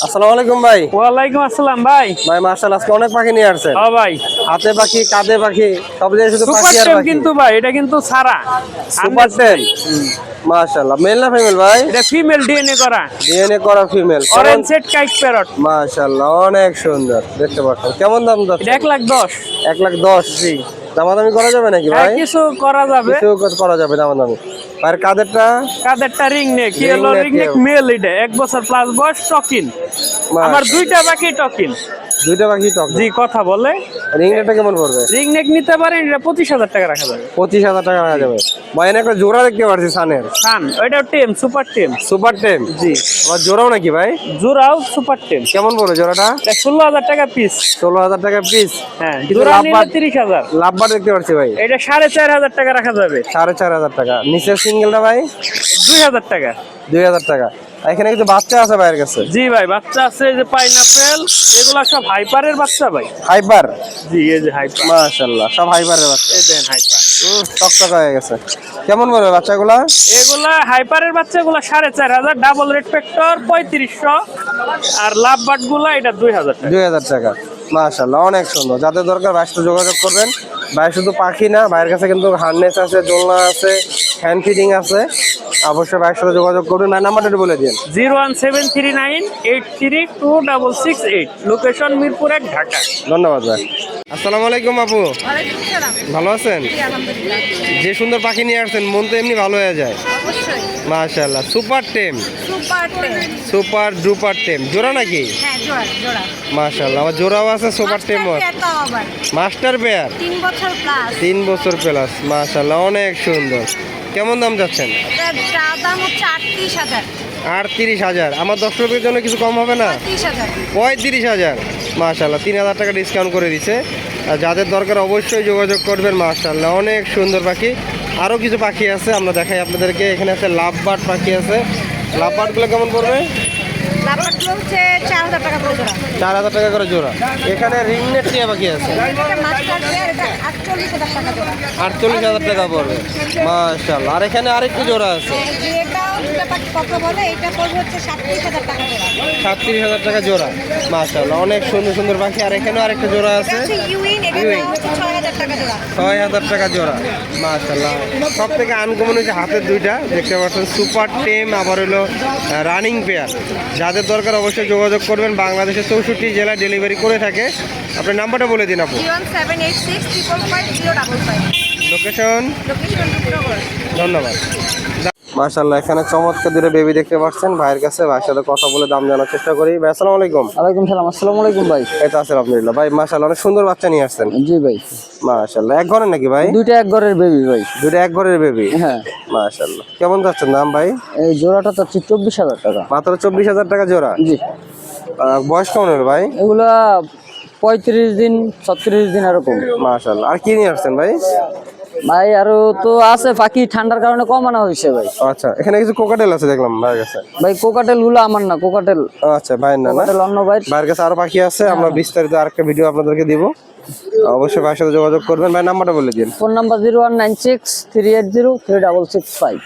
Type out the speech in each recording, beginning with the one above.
আসসালামু আলাইকুম ভাই। ওয়ালাইকুম আসসালাম ভাই। ভাই মাশাআল্লাহ আজকে অনেক পাখি নিয়ে আসছেন। হ্যাঁ ভাই, হাতে পাখি, কাঁধে পাখি, সব জায়গায় শুধু সুপার পাখি আর টেম পাখি। কিন্তু ভাই, এটা কিন্তু সারা সুপার টেন। মাশাআল্লাহ, মেল না ফিমেল ভাই? এটা ফিমেল ডিএনএ করা, ডিএনএ করা ফিমেল। Orange set কাইক parrot. মাশাআল্লাহ অনেক সুন্দর দেখতে পাচ্ছেন। কেমন দাম এটা যাচ্ছে? 1,10,000। 1,10,000। জি, দামাদামি করা যাবে নাকি হ্যাঁ ভাই? কিছু করা যাবে। কিছু করা যাবে দামাদামি। আর কাঁধেরটা? কাদেরটা ring neck, Ring yellow neck ring neck male, এটা 1 বছর প্লাস বয়স, টকিন। আমার দুইটা বাকি টকিন। দুইটা পাখি টক। জি, কথা বলে। রিং নেকটা কেমন পড়বে? রিং নেক নিতে পারেন, এটা 25,000 টাকা রাখা যাবে। 25,000 টাকা রাখা যাবে। ভাই এনে একটা জোড়া দেখতে পাচ্ছি সানের। সান, ওইটা টেম, সুপার টেম। Super ten. জি, আবার জোড়াও নাকি ভাই? জোড়াও সুপার টেম। কেমন পড়বে জোড়াটা? এটা 16,000 টাকা পিস। 16,000 টাকা পিস। হ্যাঁ, কিন্তু জোড়া নিলে লাভবান 30,000। লাভবান দেখতে পাচ্ছি ভাই। এটা 4,500 টাকা রাখা যাবে। 4,500 টাকা। নিচের সিঙ্গেলটা ভাই? 2,000 টাকা। 2,000 টাকা। আর এখানে কিছু বাচ্চা আছে ভাইয়ের কাছে। জি ভাই, বাচ্চা আছে, এই যে পাইনাপেল, এগুলা সব হাইপারের বাচ্চা ভাই। হাইপার। জি, এই যে হাইপার, মাশাআল্লাহ সব হাইপারের বাচ্চা। এই দেন হাইপার। টকটক হয়ে গেছে। কেমন বলবে বাচ্চাগুলা? এগুলা হাইপারের বাচ্চাগুলা 4,500, ডাবল রেড ফ্যাক্টর 3500, আর লাভ বাট গুলা এটা 2,000 টাকা। 2,000 টাকা। মাশাআল্লাহ অনেক সুন্দর। যাদের দরকার ভাইয়ের সাথে যোগাযোগ করবেন। ভাই শুধু পাখি না, ভাইয়ের কাছে কিন্তু হার্নেস আছে, দোলনা আছে, হ্যান্ড ফিডিং আছে। অবশ্যই ভাইয়ের সাথে যোগাযোগ করবেন। ভাই নাম্বারটা একটু বলে দিন। 01739832668, লোকেশন মিরপুর 1, ঢাকা। ধন্যবাদ ভাই। আসসালামু আলাইকুম আপু। ওয়ালাইকুম সালাম। ভালো আছেন? জি, আলহামদুলিল্লাহ। যে সুন্দর পাখি নিয়ে আসছেন, মন তো এমনি ভালো হয়ে যায়। অবশ্যই। মাশাআল্লাহ সুপার টেম, সুপার টেন। সুপার ডুপার টেম জোড়া নাকি? হ্যাঁ, জোড়া জোড়া। মাশাআল্লাহ আমার জোড়াও আছে, সুপার টেমও আছে। মাস্টার পেয়ারটাও আবার মাস্টার পেয়ার 3 বছর প্লাস। 3 বছর প্লাস। মাশাআল্লাহ অনেক সুন্দর। কেমন দাম যাচ্ছেন? এটার দাম হচ্ছে 38,000। 38,000। আমার দর্শকদের জন্য কিছু কম হবে না? 30,000। 35,000। মাশাআল্লাহ 3,000 টাকা ডিসকাউন্ট করে দিছে। আর যাদের দরকার অবশ্যই যোগাযোগ করবেন। মাশাআল্লাহ অনেক সুন্দর পাখি। আরও কিছু পাখি আছে, আমরা দেখাই আপনাদেরকে। এখানে আছে লাভবার্ড পাখি আছে। লাভবার্ডগুলো কেমন পড়বে? লাভবাটগুলো হচ্ছে 4,000 টাকা করে জোড়া। 4,000 টাকা করে জোড়া। এখানে রিংনেট টিয়া পাখি আছে। এটা মাস্টার পেয়ার, এটা 48,000 টাকা জোড়া। 48,000 টাকা পড়বে। মাশাআল্লাহ। আর এখানে আরেকটু জোড়া আছে। এটাও দুটো পাখি কত বলে, এটা পড়বে হচ্ছে 37,000 টাকা জোড়া। 37,000 টাকা জোড়া। মাশাআল্লাহ অনেক সুন্দর সুন্দর পাখি। আর এখানেও আরেকটা জোড়া এটা আছে। হচ্ছে ইউইন, এটা ইউইন। হচ্ছে 6,000 টাকা জোড়া। 6,000 টাকা জোড়া। মাশাআল্লাহ সব থেকে আনকমন হচ্ছে হাতের দুইটা দেখতে পাচ্ছেন, সুপার টেম, আবার হলো রানিং পেয়ার। যাদের দরকার অবশ্যই যোগাযোগ করবেন। বাংলাদেশের 64 জেলায় ডেলিভারি করে থাকে। আপনার নাম্বারটা বলে দিন আপু। 01786550555। লোকেশন? লোকেশন ডিব্রুগড়। ধন্যবাদ। মাশাআল্লাহ এখানে চমৎকার দুটো বেবি দেখতে পাচ্ছেন ভাইয়ের কাছে। ভাইয়ের সাথে কথা বলে দাম জানার চেষ্টা করি। ভাই আসসালামু আলাইকুম। ওয়ালাইকুম সালাম। আসসালামু আলাইকুম ভাই। এটা আছে আলহামদুলিল্লাহ। ভাই মাশাআল্লাহ অনেক সুন্দর বাচ্চা নিয়ে আসছেন। জি ভাই, মাশাআল্লাহ এক ঘরের নাকি ভাই? দুইটা এক ঘরের বেবি ভাই। দুটো এক ঘরের বেবি। হ্যাঁ, মাশাআল্লাহ কেমন যাচ্ছেন দাম ভাই? এই জোড়াটা তো 24,000 টাকা। মাত্র 24,000 টাকা জোড়া। জি, বয়স কেমন হবে ভাই? এগুলা 35 দিন 36 দিন এরকম। মাশাআল্লাহ। আর কি নিয়ে আসছেন ভাই? ভাই আরো তো আছে পাখি, ঠান্ডার কারণে কমানো হয়েছে ভাই। আচ্ছা এখানে কিছু কোকাটেল আছে দেখলাম ভাইয়ের কাছে। ভাই কোকাটেল গুলো আমার না, কোকাটেল আচ্ছা ভাইয়ের না? কোকাটেল অন্য ভাই। ভাইয়ের কাছে আরো পাখি আছে, আমরা বিস্তারিত আরেকটা ভিডিও আপনাদেরকে দিব। অবশ্যই ভাইয়ের সাথে যোগাযোগ করবেন। ভাই নাম্বারটা বলে দিন। Phone number 01963803665।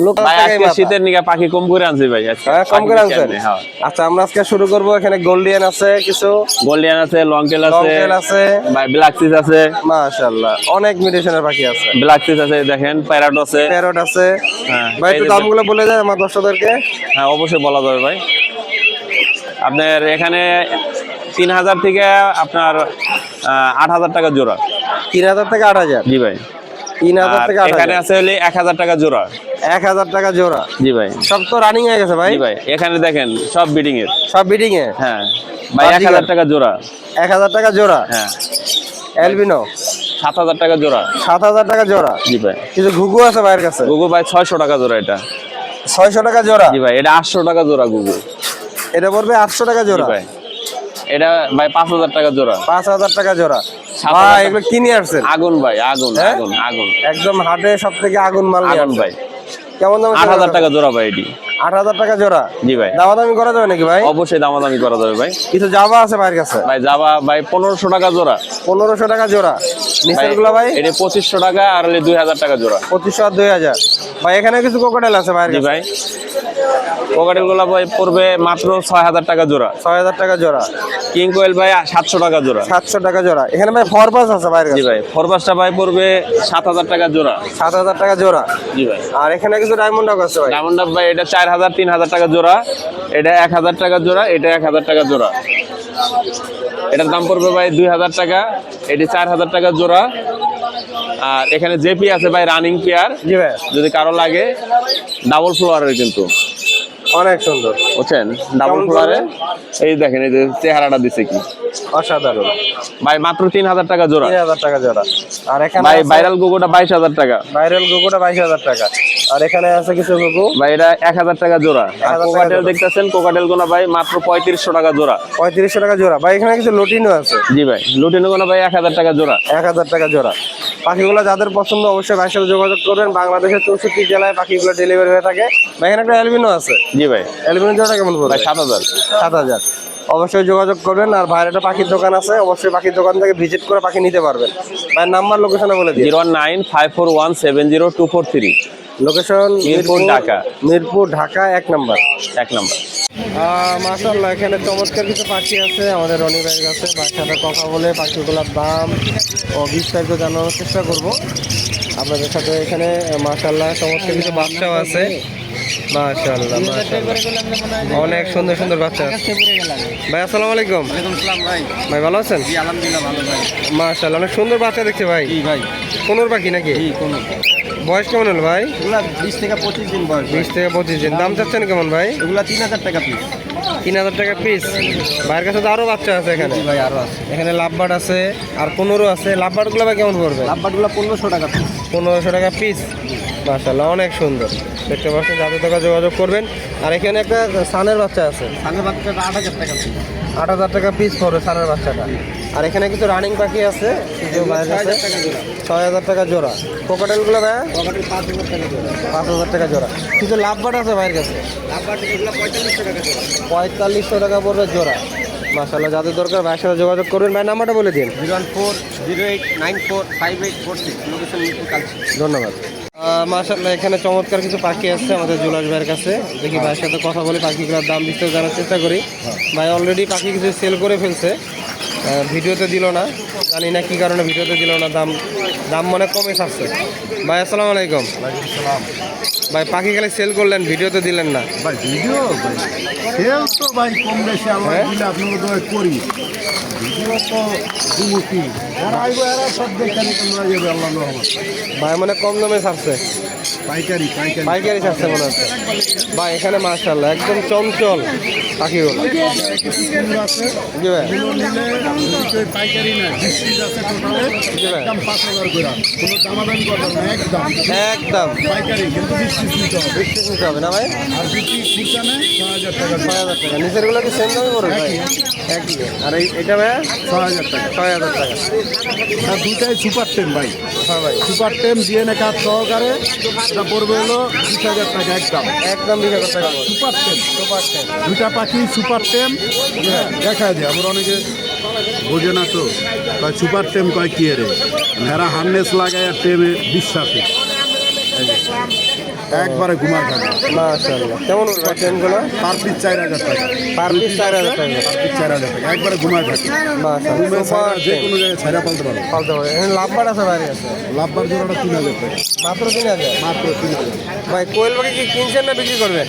লোক ভাই আজকে শীতের নিগা পাখি কম করে আনছি ভাই আজকে। হ্যাঁ কম করে পাখি আনছেন। বেশি আনে, হ্যাঁ। আচ্ছা আমরা আজকে শুরু করব। এখানে গোল্ডিয়ান আছে কিছু, গোল্ডিয়ান আছে, লং টেল লং আছে, টেল আছে। ভাই ব্ল্যাক সিস আছে, মাশাআল্লাহ অনেক মিউটেশনের পাখি আছে। ব্ল্যাক সিস আছে, দেখেন প্যারট আছে। প্যারট আছে। হ্যাঁ, ভাই একটু এই যে- দামগুলো বলে দেন আমার দর্শকদেরকে। হ্যাঁ অবশ্যই বলা যাবে ভাই। আপনার এখানে 3,000 থেকে আপনার 8,000 টাকা জোড়া। 3,000 থেকে 8,000। জি ভাই। 3,000 আর থেকে এখানে 8,000। আছে হলে 1,000 টাকা জোড়া। 1,000 টাকা জোড়া। জি ভাই। সব তো রানিং হয়ে গেছে ভাই। জি ভাই, এখানে দেখেন সব বিডিং এর। সব বিডিং এ। হ্যাঁ ভাই, বাজিগার। 1,000 টাকা জোড়া। 1,000 টাকা জোড়া। হ্যাঁ, অ্যালবিনো 7,000 টাকা জোড়া। 7,000 টাকা জোড়া। জি ভাই। কিছু ঘুঘু আছে ভাইয়ের কাছে। গুগু ভাই 600 টাকা জোড়া এটা। 600 টাকা জোড়া। জি ভাই, এটা 800 টাকা জোড়া গুগু। এটা পড়বে 800 টাকা জি জোড়া। ভাই, এটা ভাই 5,000 টাকা জোড়া। 5,000 টাকা জোড়া। 7,000 ভাই টাকা। এগুলো কি নিয়ে আসছেন? আগুন ভাই, আগুন হ্যাঁ? আগুন আগুন একদম হাটে সব থেকে আগুন মাল নিয়ে আগুন আসছেন। ভাই। কেমন দাম? 8,000 টাকা জোড়া ভাই এটি। 8,000 টাকা জোড়া। জি ভাই, দামাদামি করা যাবে নাকি ভাই? অবশ্যই দামাদামি করা যাবে ভাই। কিছু জাবা আছে ভাইয়ের কাছে। ভাই যাবা ভাই 1,500 টাকা জোড়া। 1,500 টাকা জোড়া। নিচের গুলো ভাই? এটা 2,500 টাকা, আর হলে 2,000 টাকা জোড়া। 2,500 আর 2,000। ভাই এখানে কিছু কোকাটেল আছে ভাইয়ের জি কাছে। ভাই। কোকাটেল গুলা ভাই পড়বে মাত্র 6,000 টাকা জোড়া। 6,000 টাকা জোড়া। কিং কোয়েল ভাই 700 টাকা জোড়া। 700 টাকা জোড়া। এখানে ভাই ফরবাস আছে বাইরে? জি ভাই, ফরবাসটা ভাই পড়বে 7,000 টাকা জোড়া। 7,000 টাকা জোড়া। জি ভাই। আর এখানে কিছু ডায়মন্ড ডগ আছে ভাই? ডায়মন্ড ভাই এটা 4,000 3,000 টাকা জোড়া, এটা 1,000 টাকা জোড়া, এটা 1,000 টাকা জোড়া। এটার দাম পড়বে ভাই 2,000 টাকা, এটি 4,000 টাকা জোড়া। আর এখানে জেপি আছে ভাই রানিং পেয়ার, জি ভাই। যদি কারো লাগে ডাবল ফ্লোয়ারের কিন্তু, অনেক সুন্দর, বুঝছেন? ডাবল ফ্লোয়ারে এই দেখেন এই যে চেহারাটা দিছে কি অসাধারণ ভাই, মাত্র 3,000 টাকা জোড়া। 3,000 টাকা জোড়া। আর এখানে ভাই ভাইরাল গুগোটা 22,000 টাকা। ভাইরাল গুগোটা 22,000 টাকা। আর এখানে আছে কিছু গুগো ভাই এটা 1,000 টাকা জোড়া। আর 1,000 টাকা কোকাটেল জোড়া। দেখতেছেন, কোকাটেল গোনা ভাই মাত্র 3500 টাকা জোড়া। 3500 টাকা জোড়া। ভাই এখানে কিছু লুটিনও আছে? জি ভাই, লুটিনো গোনা ভাই 1,000 টাকা জোড়া। 1,000 টাকা জোড়া। পাখিগুলো যাদের পছন্দ অবশ্যই ভাইয়ের সাথে যোগাযোগ করবেন। বাংলাদেশের 64 জেলায় পাখিগুলো ডেলিভারি হয়ে থাকে। ভাই এখানে একটা অ্যালবিনো আছে? জি ভাই। অ্যালবিনো জোড়াটা কেমন পড়বে? ভাই 7,000। 7,000। অবশ্যই যোগাযোগ করবেন। আর ভাইয়ের একটা পাখির দোকান আছে, অবশ্যই পাখির দোকান থেকে ভিজিট করে পাখি নিতে পারবেন। ভাইয়ের নাম্বার লোকেশনে বলে দিন। 01954170243। লোকেশন মিরপুর, ঢাকা। মিরপুর, ঢাকা 1 নম্বর। 1 নম্বর। মাশাআল্লাহ, এখানে চমৎকার কিছু পাখি আছে আমাদের রনি ভাইয়ের কাছে। ভাইয়ের সাথে কথা বলে পাখিগুলোর দাম ও বিস্তারিত জানানোর চেষ্টা করব আপনাদের সাথে। এখানে মাশাআল্লাহ চমৎকার কিছু বাচ্চাও আছে। মাশাআল্লাহ মাশাআল্লাহ, অনেক সুন্দর সুন্দর বাচ্চা আছে। ভাই আসসালামু আলাইকুম। ভাই ভালো আছেন? মাশাআল্লাহ, অনেক সুন্দর বাচ্চা দেখছি ভাই। কোনোর পাখি নাকি? বয়স কেমন হলো ভাই? 20 থেকে 25 দিন বয়স। 20 থেকে 25 দিন। দাম চাচ্ছেন কেমন ভাই? এগুলা 3,000 টাকা পিস। 3,000 টাকা পিস। ভাইয়ের কাছে তো আরো বাচ্চা আছে এখানে? ভাই আরো আছে। এখানে লাভবার্ড আছে আর কোনোরও আছে। লাভবার্ডগুলো ভাই কেমন পড়বে? লাভবারগুলা 1500 টাকা পিস। 1500 টাকা পিস। মাশাআল্লাহ, অনেক সুন্দর দেখতে পাচ্ছেন। যাদের টাকা যোগাযোগ করবেন। আর এখানে একটা সানের বাচ্চা আছে। সামনে বাচ্চাটা 8,000 টাকা পিস। 8,000 টাকা পিস পড়বে সানের বাচ্চাটা। আর এখানে কিছু রানিং পাখি আছে, কিছু ভাইয়ের কাছে 6,000 টাকা জোড়া। কোকাটেলগুলো ভাই পকেটের 5,000 টাকা জোড়া। 5,000 টাকা জোড়া। কিছু লাভবার্ড আছে ভাইয়ের কাছে? লাভবার এগুলা 4500 টাকা জোড়া। 4500 টাকা পড়বে জোড়া। মাশাআল্লাহ, যাদের দরকার ভাইয়ের সাথে যোগাযোগ করবেন। ভাই নাম্বারটা বলে দিন। 01408945846, লোকেশন মিরপুর কালচি। ধন্যবাদ। মাশাআল্লাহ, এখানে চমৎকার কিছু পাখি আছে আমাদের জুলাস ভাইয়ের কাছে। দেখি ভাইয়ের সাথে কথা বলে পাখিগুলোর দাম বিস্তারিত জানার চেষ্টা করি। ভাই অলরেডি পাখি কিছু সেল করে ফেলছে, ভিডিওতে দিল না, জানি না কি কারণে ভিডিওতে দিল না। দাম মনে কমে থাকছে। ভাই আসসালামু আলাইকুম। ভাই পাখি খালি সেল করলেন, ভিডিওতে দিলেন না। ভাই ভিডিও সেল তো ভাই কম বেশি আমরা দিলে আপনাকে দয়া করি। ভিডিও তো দিমুখী যারা আইব এরা সব দেখে তোমরা যাবে আল্লাহ রহমত। ভাই মানে কম দামে ছাড়ছে, পাইকারি পাইকারি পাইকারি ছাড়ছে মনে হচ্ছে। ভাই এখানে মাশাআল্লাহ একদম চঞ্চল পাখিগুলো। কিছু কুকুর আছে জি ভাই। এগুলো নিলে যদি পাইকারি না 20 পিস আছে টোটালে জি ভাই। একদম 5,000 করে। কোনো দামাদামি করবেন না, একদম একদম পাইকারি, কিন্তু 20 পিস নিতে হবে। বিক্রি নিতে হবে না ভাই? আর যদি খুচরা নেয় 6,000 টাকা। 6,000 টাকা। নিচেরগুলো কি সেম দামে পড়বে ভাই? একই। আর এটা ভাই 6,000 টাকা। 6,000 টাকা। আর দুটাই সুপার টেম ভাই। হ্যাঁ ভাই, সুপার টেম ডিএনএ কার্ড সহকারে এটা পড়বে হলো 20,000 টাকা একদম। একদম 20,000 টাকা পড়বে। Super tame super ten. দুটা পাখি সুপার টেম দেখায় দেয়। আবার অনেকে বোঝে না তো কয় সুপার টেম কয় কি রে, এরা হার্নেস লাগায় আর টেমে বিশ্বাসী একবারে ঘুমার খাবে। মাশাআল্লাহ, কেমন পড়বে ভাই টেনগুলো? পার পিস 4,000 টাকা। পার পিস 4,000 টাকা। পার পিস 4,000 টাকা একবারে ঘুমায় থাকে। মাশাআল্লাহ, সুপার যে টেন। কোনো জায়গায় ছাড়া পালতে পারে। ফালতে পারে। এখানে লাভবার্ড আছে ভাইয়ের কাছে? লাভবার জোড়াটা 3,000 টাকা। মাত্র 3,000। মাত্র 3,000। ভাই কোয়েল পাখি কি কিনছেন না বিক্রি করবেন?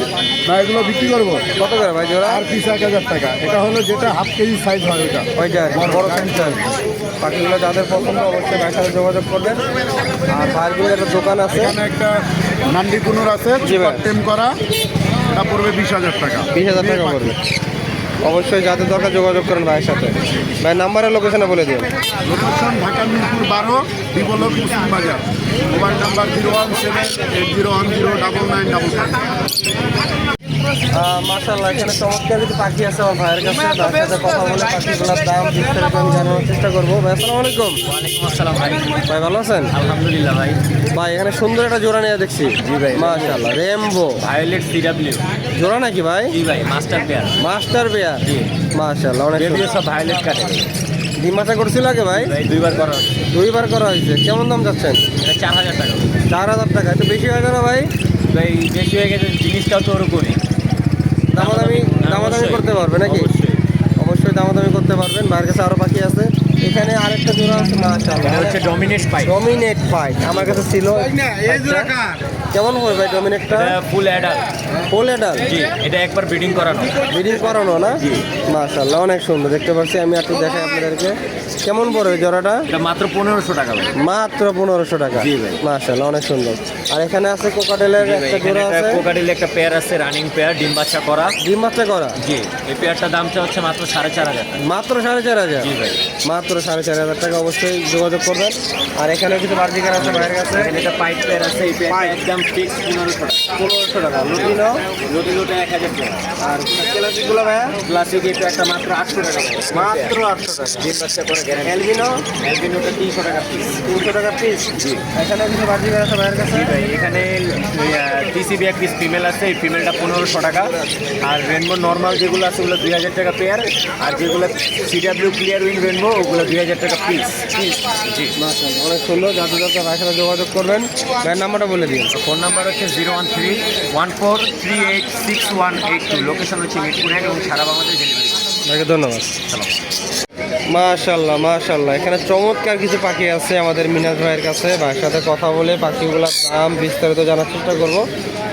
না এগুলো বিক্রি করবো কত করে ভাই জোড়া? আর পিস 1,000 টাকা। এটা হলো যেটা হাফ কেজি সাইজ হয় ওইটা। ওইটা বড় সাইজ। পাখিগুলো যাদের পছন্দ অবশ্যই ভাইয়ের সাথে যোগাযোগ করবেন। আর ভাইয়েরগুলো একটা দোকান আছে। এখানে একটা নান্ডি কুনুর আছে জি ভাই। সুপার টেম করা, এটা পড়বে 20,000 টাকা। 20,000 টাকা পড়বে। অবশ্যই যাদের দরকার যোগাযোগ করেন ভাইয়ের সাথে। ভাই নাম্বারের লোকেশনে বলে দিন। লোকেশন ঢাকা মিরপুর 12, বিবলক মুসলিম বাজার। Mobile number 01780109955। মাশাআল্লাহ, এখানে চমৎকার কিছু পাখি আছে আমার ভাইয়ের কাছে। তার সাথে কথা বলে পাখিগুলোর দাম বিস্তারিত আমি জানানোর চেষ্টা করবো। ভাই আসসালামু আলাইকুম। ওয়ালাইকুম আসসালাম ভাই। ভাই ভালো আছেন? আলহামদুলিল্লাহ ভাই। ভাই এখানে সুন্দর একটা জোড়া নিয়ে দেখছি। জি ভাই। মাশাআল্লাহ, রেমবো ভায়োলেট সিডব্লিউ। জোড়া নাকি ভাই? জি ভাই, মাস্টার পেয়ার। মাস্টার বেয়ার। জি। মাশাআল্লাহ, অনেক বেবিও সুন্দর। সব ভায়োলেট কাটে। ডিম বাচ্চা করছিল আগে ভাই? ভাই 2বার করা হচ্ছে। 2বার করা হয়েছে। কেমন দাম যাচ্ছেন? এটা 4,000 টাকা। 4,000 টাকা। একটু বেশি হয় না ভাই? ভাই বেশি হয়ে গেছে, জিনিসটাও তো ওরকমই। দামাদামি অবশ্যই। করতে পারবে নাকি? অবশ্যই। অবশ্যই দামাদামি করতে পারবেন। ভাইয়ের কাছে আরো পাখি আছে। এখানে আরেকটা জোড়া আছে এটা মাশাআল্লাহ। হচ্ছে ডমিনেট পাই। ডমিনেট পাইট আমার কাছে ছিল। কেমন পড়বে ভাই ডমিনেটটা? এটা ফুল অ্যাডাল। ফুল এডাল? জি, এটা একবার ব্রিডিং করানো। ব্রিডিং করানো না? মাশাআল্লাহ অনেক সুন্দর দেখতে পাচ্ছি। আমি একটু দেখাই আপনাদেরকে। কেমন পড়বে জোড়াটা? এটা মাত্র 1500 টাকা ভাই। মাত্র 1500 টাকা। জি ভাই। মাশাআল্লাহ অনেক সুন্দর। আর এখানে আছে কোকাটেলের একটা জোড়া আছে। কোকাটেল একটা পেয়ার আছে, রানিং পেয়ার, ডিম বাচ্চা করা। ডিম বাচ্চা করা? জি, এই পেয়ারটার দামটা হচ্ছে মাত্র 4500 টাকা। মাত্র 4500? জি ভাই। মাত্র 4500 টাকা। অবশ্যই যোগাযোগ করবেন। আর এখানে কিছু বার্জিকার আছে ভাইয়ের কাছে। এখানে একটা পাইট পেয়ার আছে, এই পেয়ারটা পাইট। একদম ফিক্স 1500 টাকা। 1500 টাকা। লুটিনো? লুটি 1000 টাকা। আর ক্লাসিকগুলো ভাইয়া? ক্লাসিক এই পেয়ারটা মাত্র 800 টাকা। মাত্র 800 টাকা। ডিম বাচ্চা করে গ্যারান্টি। অ্যালবিনো? অ্যালবিনোটা 300 টাকা পিস। 300 টাকা পিস? জি। এখানে কিছু বার্জিকার আছে ভাইয়ের কাছে। জি ভাই, এখানে টিসিবি এক পিস ফিমেল আছে, এই ফিমেলটা 1500 টাকা। আর রেনবো নর্মাল যেগুলো আছে ওগুলো 2000 টাকা পেয়ার। আর যেগুলো সিডাব্লিউ ক্লিয়ার উইং রেনবো ওগুলো 2000 টাকা পিস। জি। মাশাআল্লাহ অনেক সুন্দর। যাদের দরকার ভাইয়ের সাথে যোগাযোগ করবেন। ভাইয়ের নাম্বারটা বলে দিন। ফোন নাম্বার হচ্ছে 01314386182। লোকেশন হচ্ছে মিরপুর 1 এবং সারা বাংলাদেশ ডেলিভারি। ভাইকে ধন্যবাদ। মাশাআল্লাহ মাশাআল্লাহ। এখানে চমৎকার কিছু পাখি আছে আমাদের মিনাজ ভাইয়ের কাছে। ভাইয়ের সাথে কথা বলে পাখিগুলোর দাম বিস্তারিত জানার চেষ্টা করব।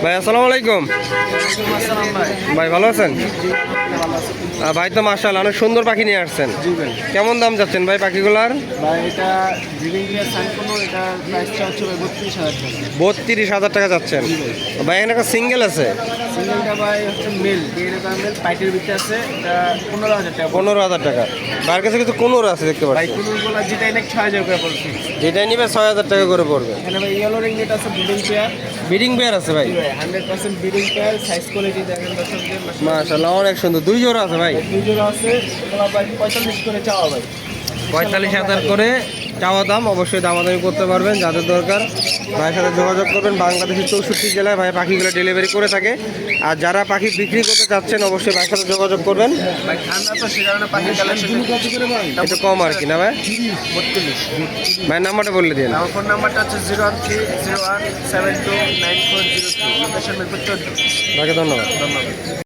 ভাই আসসালামু আলাইকুম। ভাই ভালো আছেন? ভাই তো মাশাআল্লাহ অনেক সুন্দর পাখি নিয়ে আসছেন। কেমন দাম যাচ্ছেন ভাই পাখিগুলার? ভাই এটা ব্রিডিং ক্লিয়ার সাইন করবো, এটা প্রাইসটা হচ্ছে 32000 টাকা। 32,000 টাকা যাচ্ছেন। ভাই এখানে একটা সিঙ্গেল আছে? সিঙ্গেলটা ভাই হচ্ছে মেল, ডিএনএ মেল, পাইটের ভিতরে আছে, এটা 15000 টাকা। 15,000 টাকা। ভাইয়ের কাছে কিন্তু কোনোর আছে দেখতে ভাই পাচ্ছি। কুনুরগুলো যেটা এনে 6000 করে পড়ছে। যেটাই নিবে 6,000 টাকা করে পড়বে। এখানে ভাই ইয়েলো রিংনেট আছে, ব্রিডিং পেয়ার। ব্রিডিং পেয়ার আছে ভাই? 100% ব্রিডিং পেয়ার, সাইজ কোয়ালিটি দেখেন দর্শকদের। মাশাআল্লাহ অনেক সুন্দর। দুই জোড়া আছে ভাই? দুই জোড়া আছে, এগুলো ভাই 45 করে চাওয়া ভাই। 45,000 করে চাওয়া দাম। অবশ্যই দামাদামি করতে পারবেন। যাদের দরকার ভাইয়ের সাথে যোগাযোগ করবেন। বাংলাদেশের 64 জেলায় ভাই পাখিগুলো ডেলিভারি করে থাকে। আর যারা পাখি বিক্রি করতে চাচ্ছেন অবশ্যই ভাইয়ের সাথে যোগাযোগ করবেন। ভাই ঠান্ডা তো সে কারণে পাখি কালেকশন একটু কম আর কি না ভাই? 32। ভাইয়ের নাম্বারটা বলে দিন। আমার ফোন নাম্বারটা হচ্ছে 01301729403। লোকেশন মিরপুর 14। ভাইকে ধন্যবাদ। ধন্যবাদ।